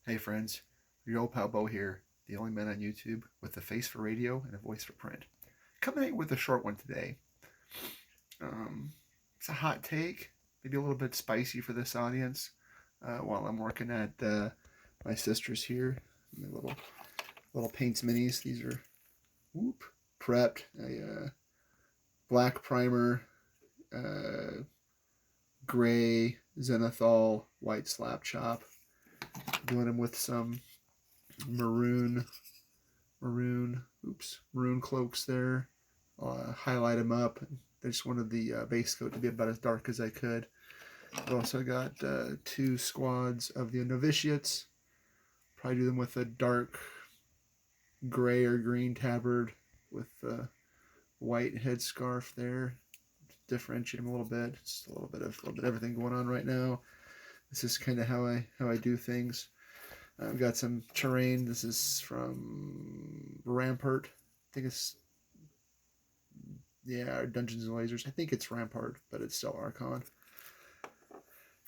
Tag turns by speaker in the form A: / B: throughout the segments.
A: Hey friends, your old pal Bo here, the only man on YouTube with a face for radio and a voice for print. Coming at you with a short one today. Um, it's a hot take, maybe a little bit spicy for this audience. While I'm working at my sister's here, my little paints minis. These are whoop prepped. A black primer, uh, gray zenithal, white slap chop. Doing them with some maroon maroon cloaks there. Highlight them up. I just wanted the base coat to be about as dark as I could. I've also got two squads of the novitiates. Probably do them with a dark gray or green tabard with a white headscarf there. Differentiate them a little bit. Just a little bit of everything going on right now. This is kind of how I do things. I've got some terrain. This is from Rampart. I think it's Dungeons and Lasers. I think it's Rampart, but it's still Archon.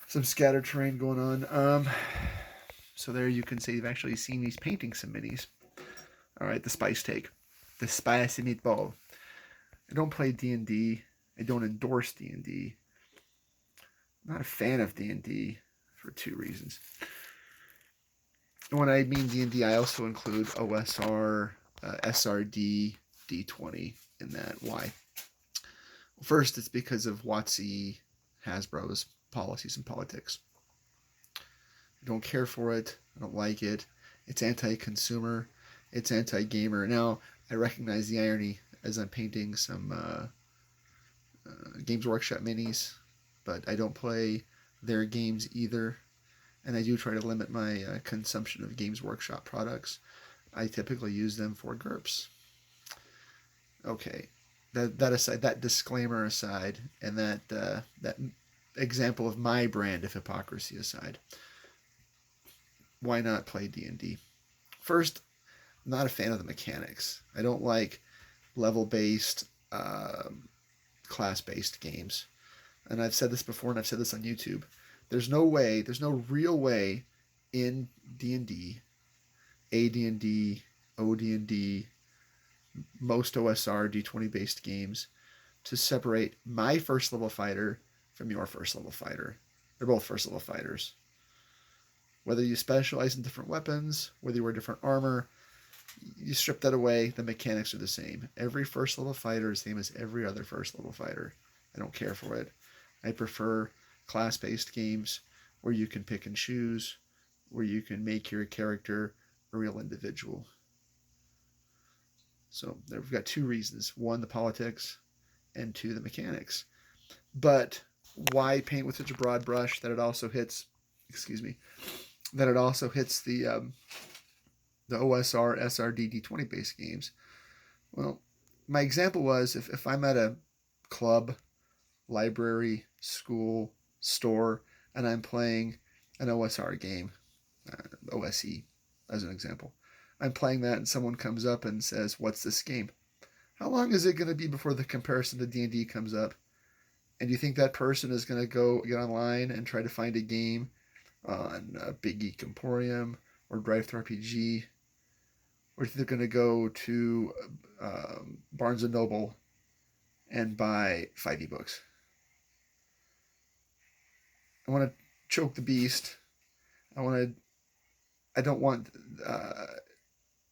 A: Some scattered terrain going on. So there you can see you've actually seen these painting some minis. All right, the spice take, the spicy meatball. I don't play D&D. I don't endorse D&D. I'm not a fan of D&D for two reasons. When I mean D&D, I also include OSR, SRD, d20 in that. Why? Well, first, it's because of WotC, Hasbro's policies and politics. I don't care for it. I don't like it. It's anti-consumer. It's anti-gamer. Now, I recognize the irony as I'm painting some Games Workshop minis, but I don't play their games either. And I do try to limit my consumption of Games Workshop products. I typically use them for GURPS. Okay, that aside, that disclaimer aside, and that example of my brand of hypocrisy aside, why not play D&D? First, I'm not a fan of the mechanics. I don't like level-based, class-based games. And I've said this before, and I've said this on YouTube. There's no real way in D&D, AD&D, OD&D, most OSR, D20 based games to separate my first level fighter from your first level fighter. They're both first level fighters. Whether you specialize in different weapons, whether you wear different armor, you strip that away, the mechanics are the same. Every first level fighter is the same as every other first level fighter. I don't care for it. I prefer class-based games where you can pick and choose, where you can make your character a real individual. So there we've got two reasons. One, the politics, and two, the mechanics. But why paint with such a broad brush that it also hits, that it also hits the OSR, SRD, D20 based games? Well, my example was if I'm at a club, library, school, store, and I'm playing an OSR game, OSE as an example. I'm playing that and someone comes up and says, "What's this game?" How long is it going to be before the comparison to D&D comes up? And do you think that person is going to go get online and try to find a game on Big Geek Emporium or Drive-Thru RPG? Or do you think they're going to go to Barnes & Noble and buy 5 ebooks? I want to choke the beast. I don't want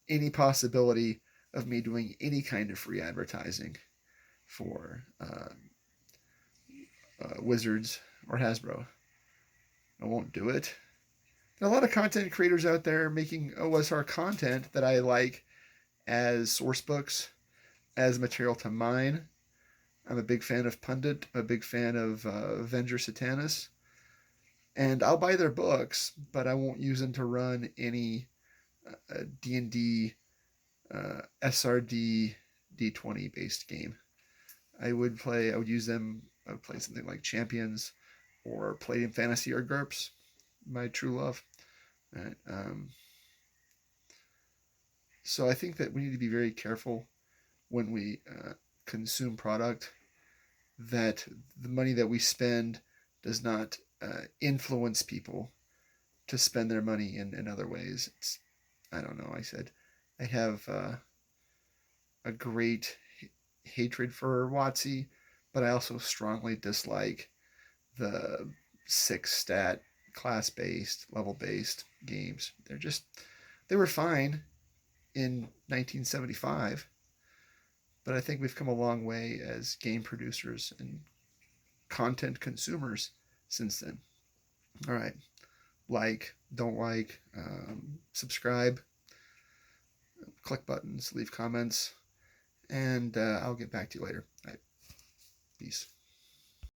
A: any possibility of me doing any kind of free advertising for Wizards or Hasbro. I won't do it. There are a lot of content creators out there making OSR content that I like as source books, as material to mine. I'm a big fan of Pundit. I'm a big fan of Avenger Satanus. And I'll buy their books, but I won't use them to run any D&D, SRD, D20 based game. I would use them. I would play something like Champions or Palladium Fantasy or GURPS, my true love. Right? So I think that we need to be very careful when we consume product, that the money that we spend does not influence people to spend their money in other ways. It's, I don't know. I said I have a great hatred for WotC, but I also strongly dislike the 6 stat class based, level based games. They were fine in 1975, but I think we've come a long way as game producers and content consumers since then. All right. Don't like, subscribe, click buttons, leave comments, and I'll get back to you later. All right. Peace.